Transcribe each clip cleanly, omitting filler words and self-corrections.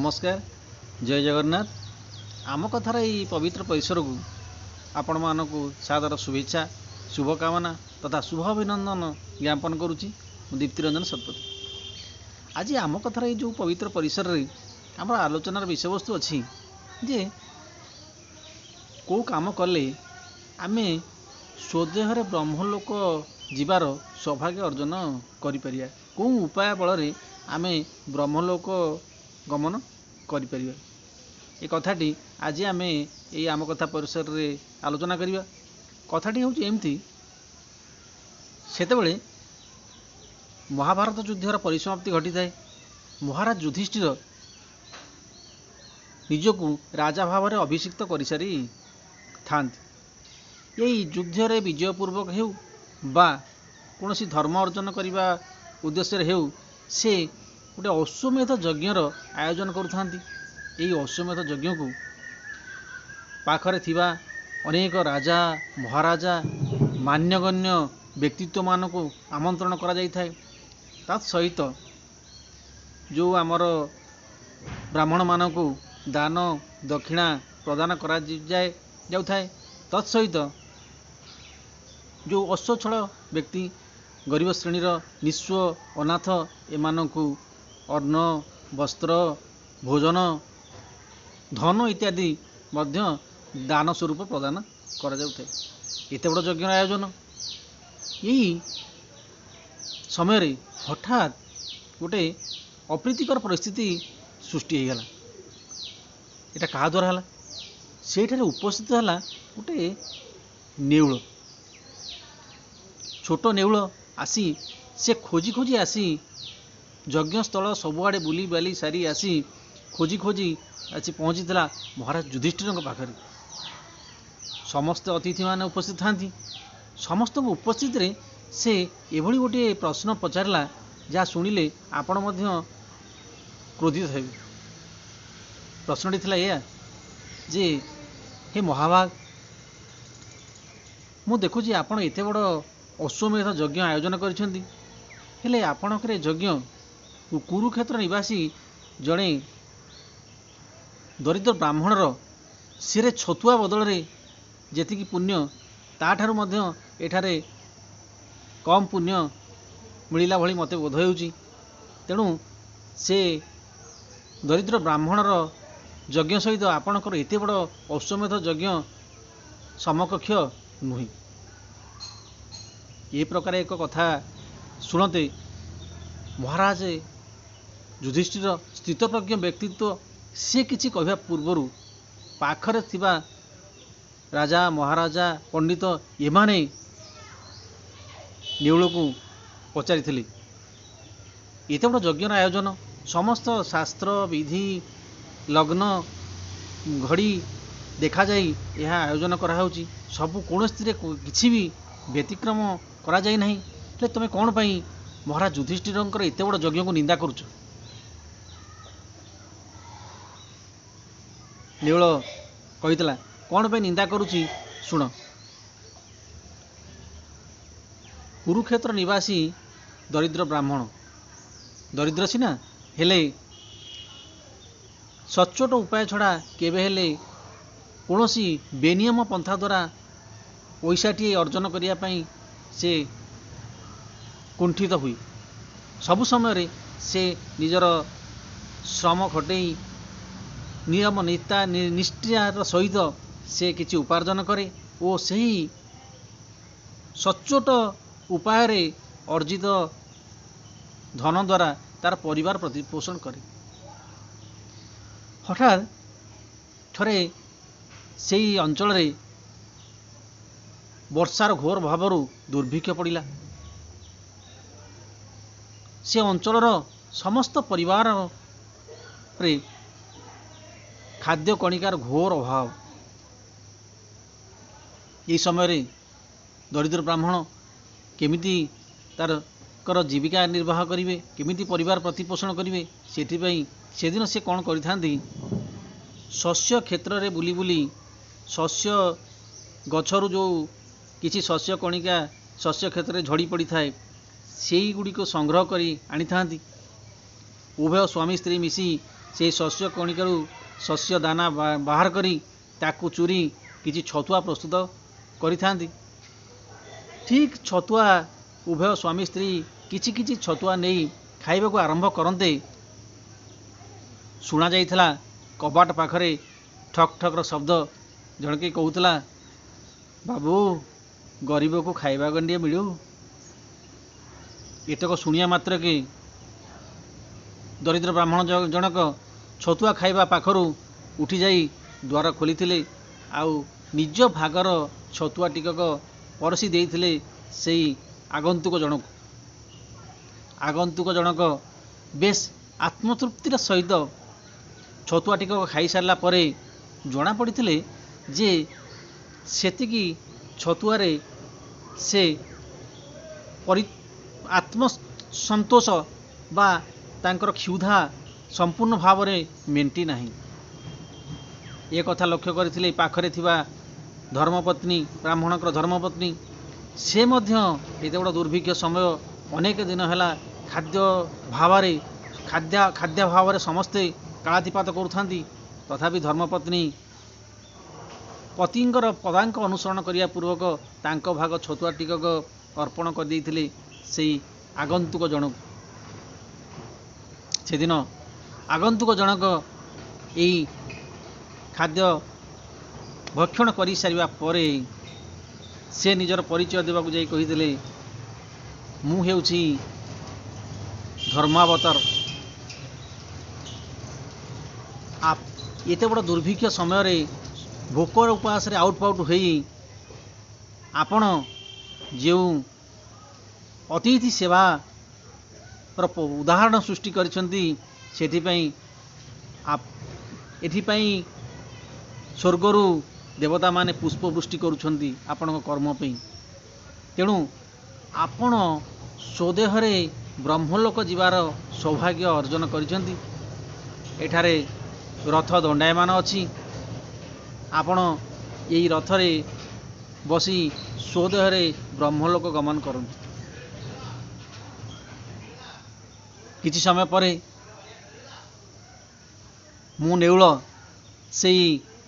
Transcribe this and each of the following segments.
नमस्कार जय जगन्नाथ। आम कथार यही पवित्र परिसर को आपण मानक सादर शुभेच्छा शुभकामना तथा शुभ अभिनंदन ज्ञापन करुच्ची दीप्ति रंजन शतपथी। आज आम कथार ये जो पवित्र परिसर रे आम आलोचनार विषय वस्तु अच्छी जे को काम कले आमे स्वदेहरे ब्रह्मलोक जीवार सौभाग्य अर्जन करिपरिया, को उपाय बल आमे ब्रह्मलोक गमन करिपरिया। ए कथाटी आज आमे ये आम कथा परिसर रे आलोचना करिबा। कथाटी होउची एमती, सेतेबेले महाभारत युद्धर परिसमाप्ति घटी थाए। महाराज युधिष्ठिर निजकू राजा भाव में अभिषिक्त कर सारी थांती। यही युद्ध रे विजयपूर्वक हेउ बा कौन धर्म अर्जन करने उद्देश्य हेउ से गोटे अश्वमेध यज्ञर आयोजन करुथांती। यही अश्वमेध यज्ञ को पाखरे थिबा अनेक राजा महाराजा मान्यगण्य व्यक्तित्व मान को आमंत्रण करा जाई थाए। ता सहित जो आमर ब्राह्मण मान को दान दक्षिणा प्रदान करा जाए जाउथाए। तत्सहित जो अश्वच्छल व्यक्ति गरीब श्रेणीर निस्व अनाथ एमानंकु अन्न वस्त्र भोजन धन इत्यादि मध्य दान स्वरूप प्रदान करा जाउथाए। एते बड़ यज्ञ आयोजन। यही समय रे हठात गोटे अप्रीतिकर परिस्थिति सृष्टि हो गला। एटा कहा द्वारा हला, सेठारे उपस्थित हला गोटे नेउल, छोट नेउल आसी से खोजी खोजी आसी यज्ञस्थल सबुआड़े बुली बाली सारी आसी खोजी खोजी आसी पहुँची महाराज युधिष्ठिर पाखे। समस्त अतिथि मान उपस्थित था। समस्त उपस्थित रे से एभली गोटे प्रश्न पचारला जहाँ शुणिले आपण मध्य क्रोधित हेबे। प्रश्नटी थिला या जे हे महाभाग, मु देखुची आपण एते बड़ अश्वमेध यज्ञ आयोजन करिसेंती, हेले आपणकर यज्ञ कुरुक्षेत्र निवासी जड़े दरिद्र ब्राह्मणर सिरे छतुआ बदल रे जेतिकी पुण्य ताठारु मध्य एठारे कम पुण्य मिलिला भली मते बोध हेउची। तेणु से दरिद्र ब्राह्मणर यज्ञ सहित आपणकर एते बड़ अश्वमेध यज्ञ समकक्ष नुहे। ये प्रकार एक कथा शुणते महाराज युधिष्ठिर स्थितप्रज्ञ व्यक्तित्व से किछि कहवा पूर्वर पाखरे थिबा राजा महाराजा पंडित एमाने नेउल को पचारि एते बड़ यज्ञर आयोजन समस्त शास्त्र विधि लग्न घड़ी देखा जाई यह आयोजन कराउची। सबु कोनस्थिरे किछि भी व्यतिक्रम करा जाई नहीं। ले तमे कौन पाई महाराज युधिष्ठिरंकर एते बड़ यज्ञ को निंदा करुछ? नेउल कहितला कौन पाई निंदा करुची सुन। कुरुक्षेत्र निवासी दरिद्र ब्राह्मण दरिद्र सिना हेले सचोट उपाय छड़ा केबे हेले कोनोसी बेनियम पंथा द्वारा पैसाटी अर्जन करिया पई से कुंठित हुई। सबु समय से निजर श्रम खटई नियम नीता निष्ठार सहित से किछि उपार्जन करे और सही सचोट उपाय रे अर्जित धन द्वारा तार परिवार प्रतिपोषण करे। हठात थरे से अंचल रे वर्षार घोर भावरु दुर्भिक्ष पड़ा। से अंचलर समस्त परिवार रे खाद्य कणिकार घोर अभाव। ये समय दरिद्र ब्राह्मण केमिति तार कर जीविका निर्वाह करिवे, केमिति परिवार प्रतिपोषण करिवे, सेथिपई सेदिन से कौन करिथांती शस्य क्षेत्र रे बुली बुली शस्य गछरु जो किछि शस्य कणिका शस्य क्षेत्र में झड़ी पड़ी थाए सेई गुड़ी को संग्रह करी आनी थांती। उभय स्वामी स्त्री मिसी से शस्य कणिकारू शस्य दाना बाहर करी ताकू चूरी किछि छतुआ प्रस्तुत करिथांती। ठीक छतुआ उभय स्वामी स्त्री किछि किछि छतुआ नहीं खाइबा को आरंभ करते शुणा जाइथिला कबाट पाखरे ठक ठक शब्द। जनके कहूतला बाबू गरीब को खाइबा गंडिए मिलू। एतक शुणिया मात्र के दरिद्र ब्राह्मण जनक छतुआ खाइबा पाखरू उठी जाई द्वार खोली आउ निज भागर छतुआ टिकक परसी देइथिले सेई आगंतुक जनक। आगंतुक जनक बेश आत्मतृप्तिर सहित छतुआ टिकक खाई सारला परे जना पड़िथिले जे सेतिकी छतुआरे से आत्मसंतोष बा तांकर क्षुधा संपूर्ण भाव में मेंटी नाही। ए कथा लक्ष्य करथिले पाखरे थिबा धर्मपत्नी ब्राह्मणकर धर्मपत्नी से मध्य एते बड़ दुर्भिक्ष समय अनेक दिन हैला खाद्य भाव समस्ते कालातिपात करुथांती। तथापि धर्मपत्नी पतिंकर पदांक अनुसरण करिया पूर्वक तांक भाग छतुआ टिकक अर्पण कर देइथिले सेई आगंतुक जनक। सेदिन आगंतुक जनक एई खाद्य भक्षण करि सारिबा परे से निजर परिचय देबाकू जाई कहिथिले मु हेउछि धर्मावतार। आप एते बड़ दुर्भिक्ष समय रे भोकर उपवास रे आउटपाउट होई आपण जो अतिथि सेवा उदाहरण सृष्टि करिसंती सेथिपई एथिपई स्वर्गरु देवता माने पुष्पवृष्टि करुछंती आपण कर्म पे। तेणु आपण स्वदेहरे ब्रह्मलोक जीवार सौभाग्य अर्जन करिसंती। एठारे रथ दंडायमान अछि। आपण यही रथरे बसी स्वदेहरे ब्रह्मलोक गमन करंतु। किछि समय परे मु नेउल से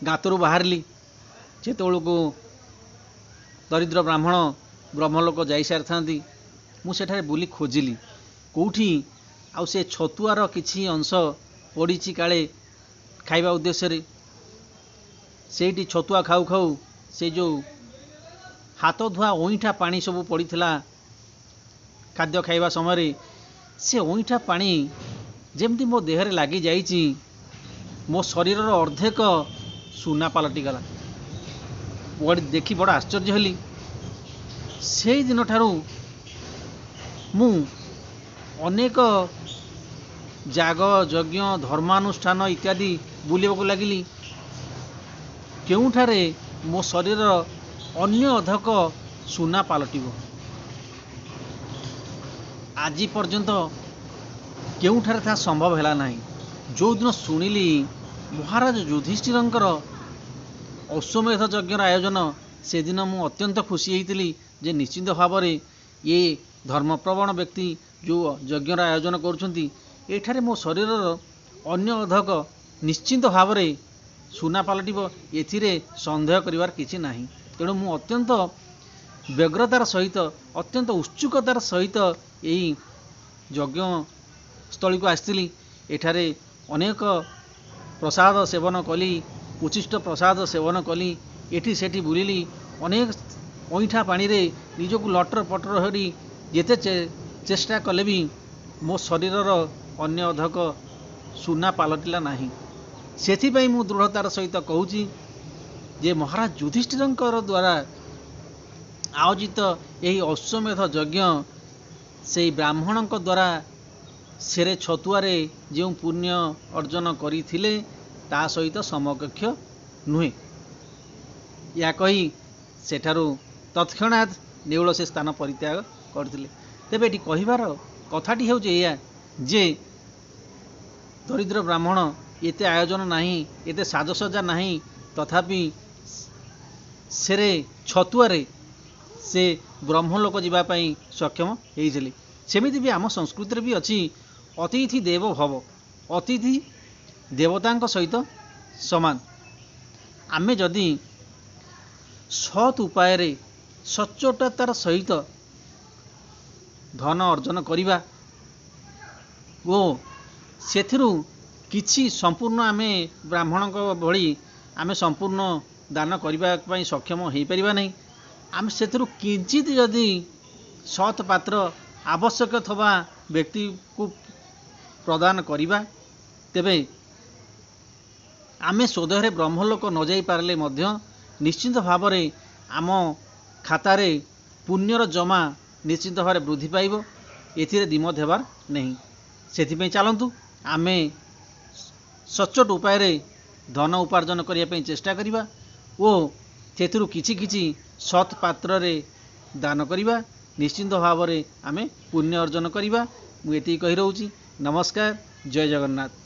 गातरू बाहरली जेतेबेलू दरिद्र ब्राह्मण ब्रह्मलोक जाई सारी मु सेठारे बुली खोजिली कौठी आउ से छतुआर किछि अंश पड़ी काले खाइबा उद्देश्य सेठी छतुआ खाऊ खाऊ से जो हाथ धुआ ओइठा पानी सब पड़ीथिला खाद्य खाइबा समय से ओइठा पानी जेमती मो देहरे लागी जाइची मो शरीर अर्धेक सुना पलटि गला। देखी बड़ आश्चर्य हली। से दिन ठारू मु अनेक जाग यज्ञ धर्मानुष्ठान इत्यादि बुलिबाकू लागिली केउठारे मो शरीर अन्य अधक सुना पलटिबो। आज पर्यंत केउठारे था संभव हैला नाही। जो दिन सुनिली महाराज युधिष्ठिरंकर अश्वमेध यज्ञर आयोजन से दिन मु अत्यंत खुशी होइतिली जे निश्चित भाव में ये धर्मप्रवण व्यक्ति जो यज्ञर आयोजन करुछंती एठारे मो शरीर अन्य अधक निश्चित भाव में सुना पलटिबो एथिरे संदेह करिवार किछि नाही। तेणु मु अत्यंत व्यग्रतार सहित अत्यंत उत्सुकतार सहित यही यज्ञ स्थली को आसली। एठारे अनेक प्रसाद सेवन कली उचिष्ट प्रसाद सेवन कली एठी सेठी बुलिली अनेक ओइठा पानी रे निजको लटर पटर हरी जेते चेष्टा कले भी मो शरीरर अन्य अधक सुना पलटिला नाही। सेथिपई मु दृढ़तार सहित कहूची जे महाराज युधिष्ठिरंकर द्वारा आयोजित यही अश्वमेध यज्ञ से ब्राह्मणों द्वारा सेरे छतुआरे जो पुण्य अर्जन करथिले ता सहित समकक्ष नुहे। या कही सेठारु तत्क्षणात् नेउल से स्थान परित्याग करथिले। तेबे एटी कहिबार कथाटी हेउजे या जे दरिद्र ब्राह्मण एते आयोजन नाही एते साजसज्जा नाही तथापि सेरे छतुआरे से ब्रह्मलोक जीवा पई सक्षम हेइजले। सेमिति भी आम संस्कृति भी अच्छी अतिथि देव भव। अतिथि देवतांक सहित समान। आमे जदि सत् उपाय रे सच्चोटतार सहित धन अर्जन करिबा ओ सेथिरु किछि संपूर्ण आमे ब्राह्मणक भଳି आमे संपूर्ण दान करबा पई सक्षम हेई परिबा नै। आमे सेथिरु किंचित जदि सत् पात्र आवश्यक थबा व्यक्ति को प्रदान करिबा तेबे आमे स्वदेहरे ब्रह्मलोक न जाई पारले मध्य निश्चित भाव रे आम खातारे पुण्यर जमा निश्चित भाव वृद्धि पाइब। एथिरे दिमत हेबार नहीं। सेथिपई चलंतु आमे सच्चोट उपाय रे धन उपार्जन करिया पई चेष्टा करिबा ओ सेथिरु किछि किछि सत् पात्र रे दान करिबा। निश्चित भाव रे आमे पुण्य अर्जन करिबा। मु एति कहि रहउची। नमस्कार। जय जगन्नाथ।